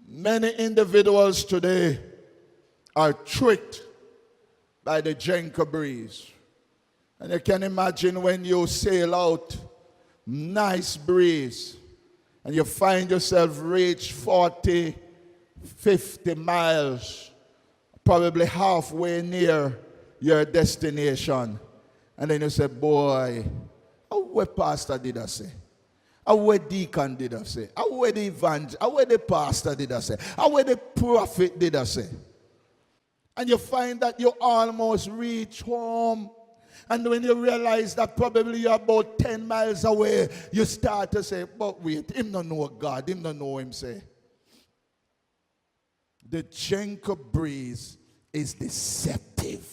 Many individuals today are tricked by the gentle breeze. And you can imagine when you sail out, nice breeze, and you find yourself reach 40, 50 miles, probably halfway near your destination. And then you say, boy, what pastor did I say? What deacon did I say? What the evangelist, what the pastor did I say? What the prophet did I say? And you find that you almost reach home. And when you realize that probably you're about 10 miles away, you start to say, but wait, him don't know God, him don't know him say. The gentle breeze is deceptive.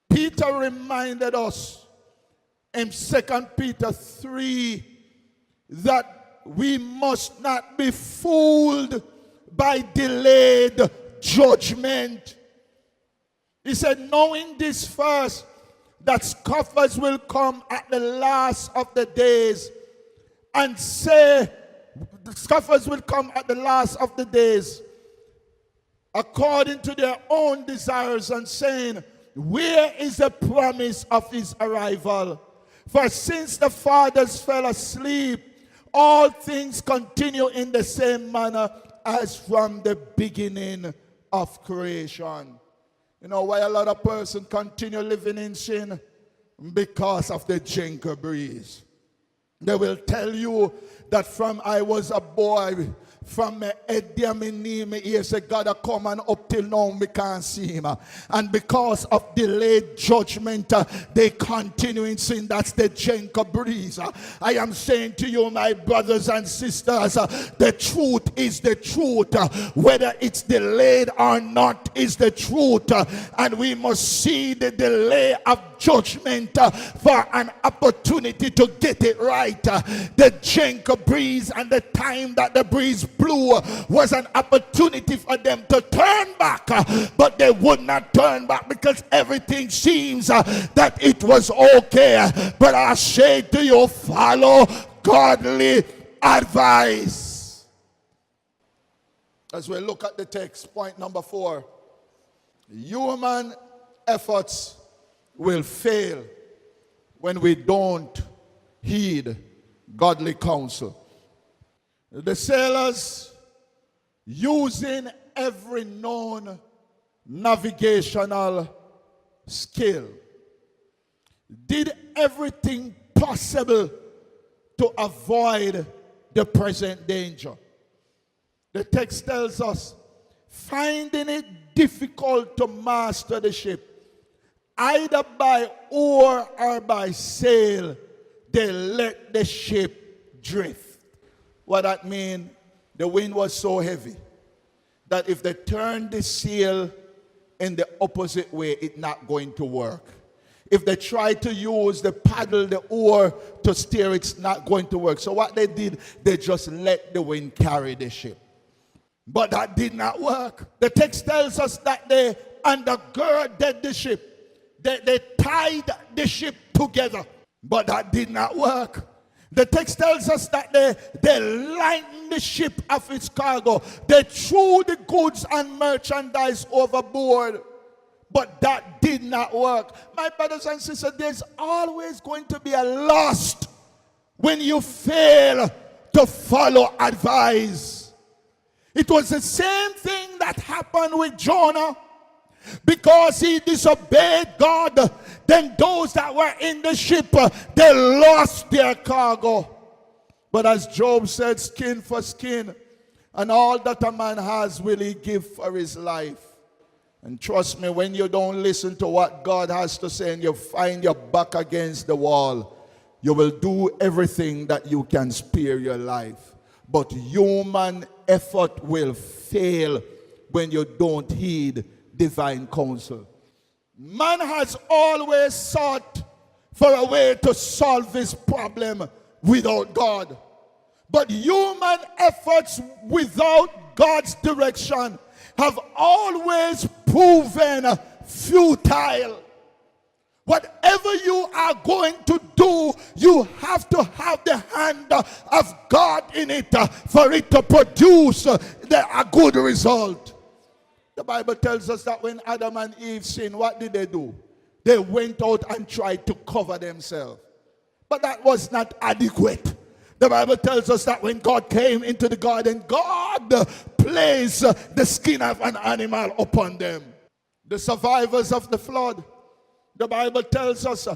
Peter reminded us in 2 Peter 3 that we must not be fooled by delayed judgment. He said, knowing this first, that scoffers will come at the last of the days and say, scoffers will come at the last of the days according to their own desires and saying, where is the promise of his arrival? For since the fathers fell asleep, all things continue in the same manner as from the beginning of creation. You know why a lot of persons continue living in sin? Because of the gentle breeze. They will tell you that from I was a boy, from my head there, my knee, my ears, say God come and up till now we can't see him. And because of delayed judgment, they continue in sin. That's the gentle breeze. I am saying to you, my brothers and sisters, the truth is the truth. Whether it's delayed or not is the truth. And we must see the delay of judgment for an opportunity to get it right. The gentle breeze and the time that the breeze blew was an opportunity for them to turn back, but they would not turn back because everything seems that it was okay. But I say to you, follow godly advice. As we look at the text, point number 4, human efforts will fail when we don't heed godly counsel. The sailors, using every known navigational skill, did everything possible to avoid the present danger. The text tells us, finding it difficult to master the ship, either by oar or by sail, they let the ship drift. What that means, the wind was so heavy that if they turn the sail in the opposite way, it's not going to work. If they try to use the paddle, the oar to steer, it's not going to work. So what they did, they just let the wind carry the ship. But that did not work. The text tells us that they undergirded the ship. They tied the ship together. But that did not work. The text tells us that they lightened the ship of its cargo. They threw the goods and merchandise overboard. But that did not work. My brothers and sisters, there's always going to be a loss when you fail to follow advice. It was the same thing that happened with Jonah. Because he disobeyed God, then those that were in the ship, they lost their cargo. But as Job said, skin for skin, and all that a man has will he give for his life. And trust me, when you don't listen to what God has to say and you find your back against the wall, you will do everything that you can spare your life. But human effort will fail when you don't heed divine counsel. Man has always sought for a way to solve his problem without God. But human efforts without God's direction have always proven futile. Whatever you are going to do, you have to have the hand of God in it for it to produce a good result. The Bible tells us that when Adam and Eve sinned, what did they do? They went out and tried to cover themselves. But that was not adequate. The Bible tells us that when God came into the garden, God placed the skin of an animal upon them. The survivors of the flood, the Bible tells us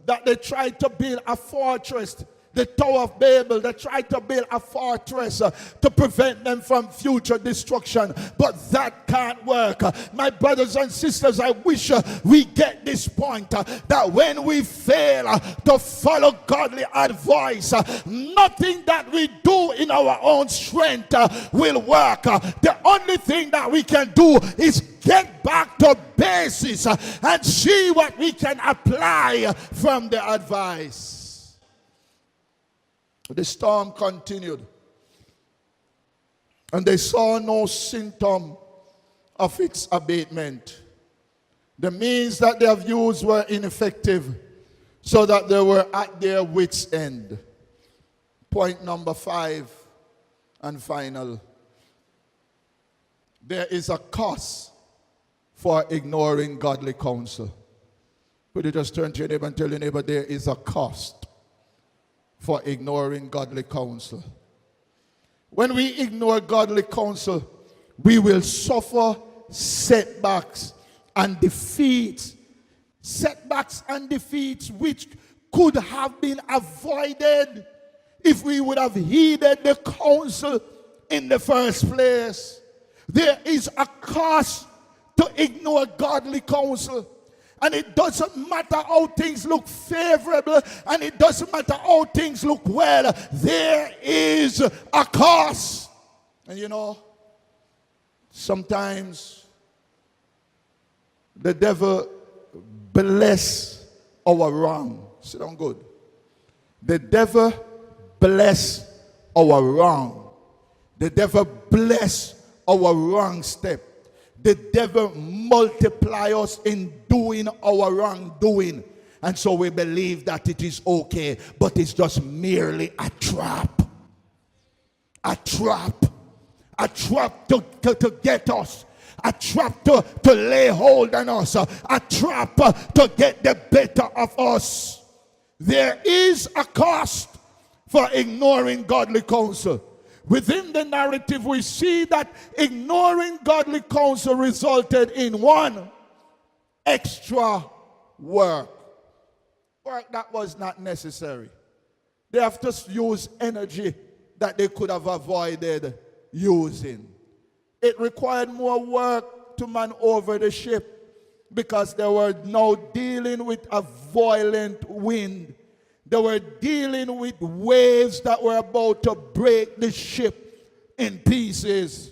that they tried to build a fortress, the Tower of Babel. They tried to build a fortress to prevent them from future destruction. But that can't work. My brothers and sisters, I wish we get this point that when we fail to follow godly advice, nothing that we do in our own strength will work. The only thing that we can do is get back to basis and see what we can apply from the advice. The storm continued, and they saw no symptom of its abatement. The means that they have used were ineffective, so that they were at their wits' end. Point number 5 and final. There is a cost for ignoring godly counsel. Could you just turn to your neighbor and tell your neighbor, there is a cost for ignoring godly counsel. When we ignore godly counsel, we will suffer setbacks and defeats. Setbacks and defeats which could have been avoided if we would have heeded the counsel in the first place. There is a cost to ignore godly counsel. And it doesn't matter how things look favorable, and it doesn't matter how things look well. There is a cost. And you know, sometimes the devil bless our wrong. Sit down good. The devil bless our wrong. The devil bless our wrong step. The devil multiply us in doing our wrongdoing. And so we believe that it is okay, but it's just merely a trap. A trap. A trap to get us. A trap to lay hold on us. A trap to get the better of us. There is a cost for ignoring godly counsel. Within the narrative, we see that ignoring godly counsel resulted in one, extra work. Work that was not necessary. They have to use energy that they could have avoided using. It required more work to man over the ship because they were now dealing with a violent wind. They were dealing with waves that were about to break the ship in pieces.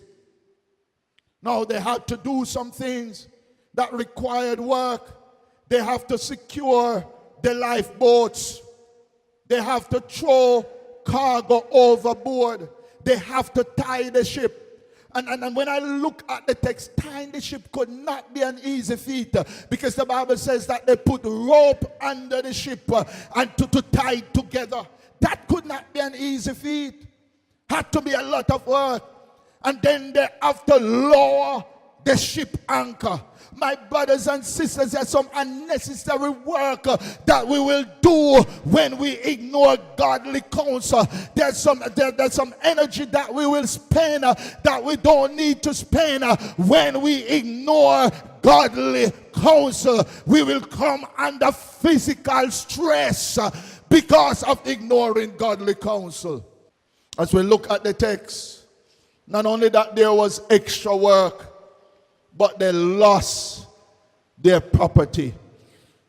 Now they had to do some things that required work. They have to secure the lifeboats. They have to throw cargo overboard. They have to tie the ship. And when I look at the text, tying the ship could not be an easy feat because the Bible says that they put rope under the ship and to tie it together. That could not be an easy feat. Had to be a lot of work. And then they have to lower the ship anchor. My brothers and sisters, there's some unnecessary work that we will do when we ignore godly counsel. There's some energy that we will spend that we don't need to spend when we ignore godly counsel. We will come under physical stress because of ignoring godly counsel. As we look at the text, not only that there was extra work, but they lost their property.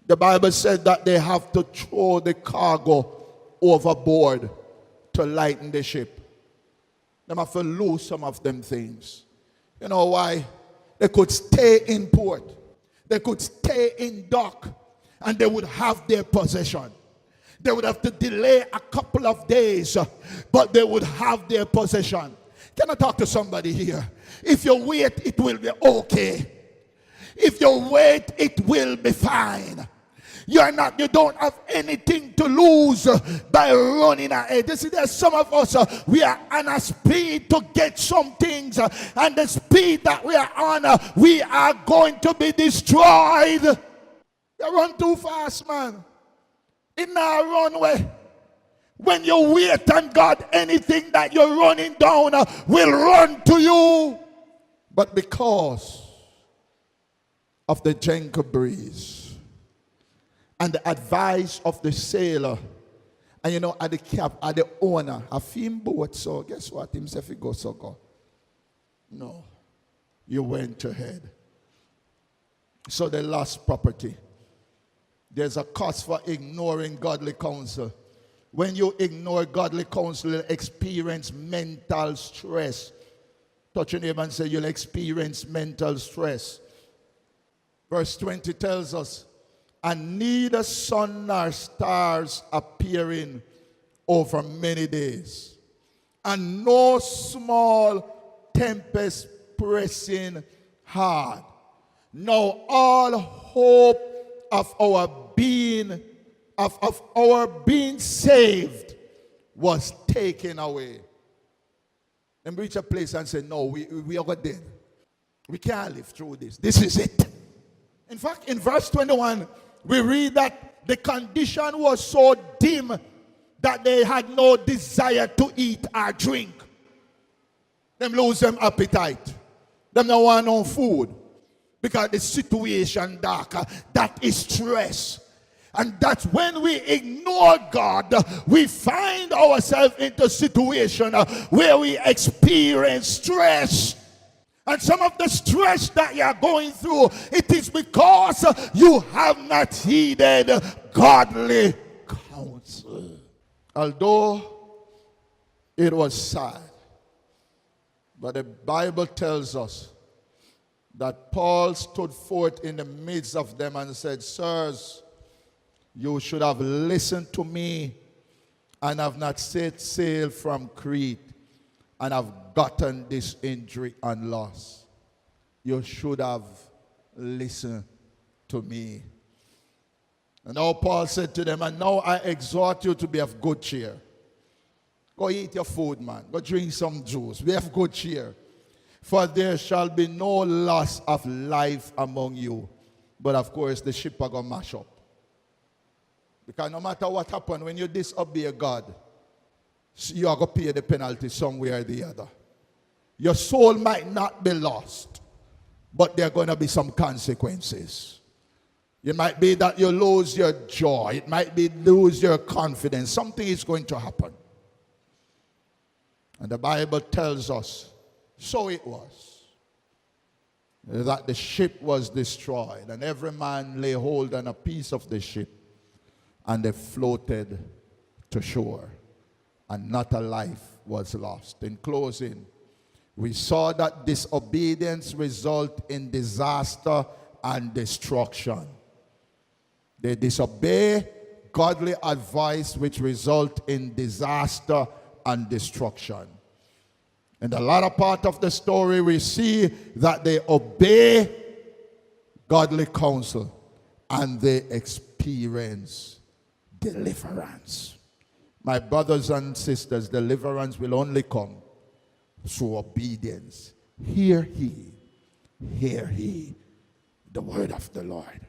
The Bible said that they have to throw the cargo overboard to lighten the ship. They have to lose some of them things. You know why? They could stay in port. They could stay in dock, and they would have their possession. They would have to delay a couple of days, but they would have their possession. Can I talk to somebody here? If you wait, it will be okay. If you wait, it will be fine. You don't have anything to lose by running ahead. You see, there's some of us, we are on a speed to get some things, and the speed that we are on, we are going to be destroyed. You run too fast, man. In our runway. When you wait on God, anything that you're running down will run to you. But because of the gentle breeze and the advice of the sailor, and you know, at the owner, a film boat, so guess what? Himself, he goes, so go. No, you went ahead. So they lost property. There's a cost for ignoring godly counsel. When you ignore godly counsel, you'll experience mental stress. Touch your neighbor and say, you'll experience mental stress. Verse 20 tells us, and neither sun nor stars appearing over many days, and no small tempest pressing hard. Now all hope of our being saved was taken away. And reach a place and say, no, we are dead. We can't live through this. This is it. In fact, in verse 21, we read that the condition was so dim that they had no desire to eat or drink. Them lose them appetite. Them don't want no food. Because the situation darker, that is stress. And that's when we ignore God, we find ourselves into a situation where we experience stress. And some of the stress that you are going through, it is because you have not heeded godly counsel. Although it was sad, but the Bible tells us that Paul stood forth in the midst of them and said, sirs, you should have listened to me and have not set sail from Crete and have gotten this injury and loss. You should have listened to me. And now Paul said to them, and now I exhort you to be of good cheer. Go eat your food, man. Go drink some juice. Be of good cheer. For there shall be no loss of life among you. But of course, the ship are going to mash up. Because no matter what happens, when you disobey God, you are going to pay the penalty somewhere or the other. Your soul might not be lost, but there are going to be some consequences. It might be that you lose your joy. It might be lose your confidence. Something is going to happen. And the Bible tells us, so it was, that the ship was destroyed, and every man lay hold on a piece of the ship, and they floated to shore, and not a life was lost. In closing, we saw that disobedience results in disaster and destruction. They disobey godly advice, which result in disaster and destruction. In the latter part of the story, we see that they obey godly counsel and they experience deliverance. My brothers and sisters, deliverance will only come through obedience. Hear ye the word of the Lord.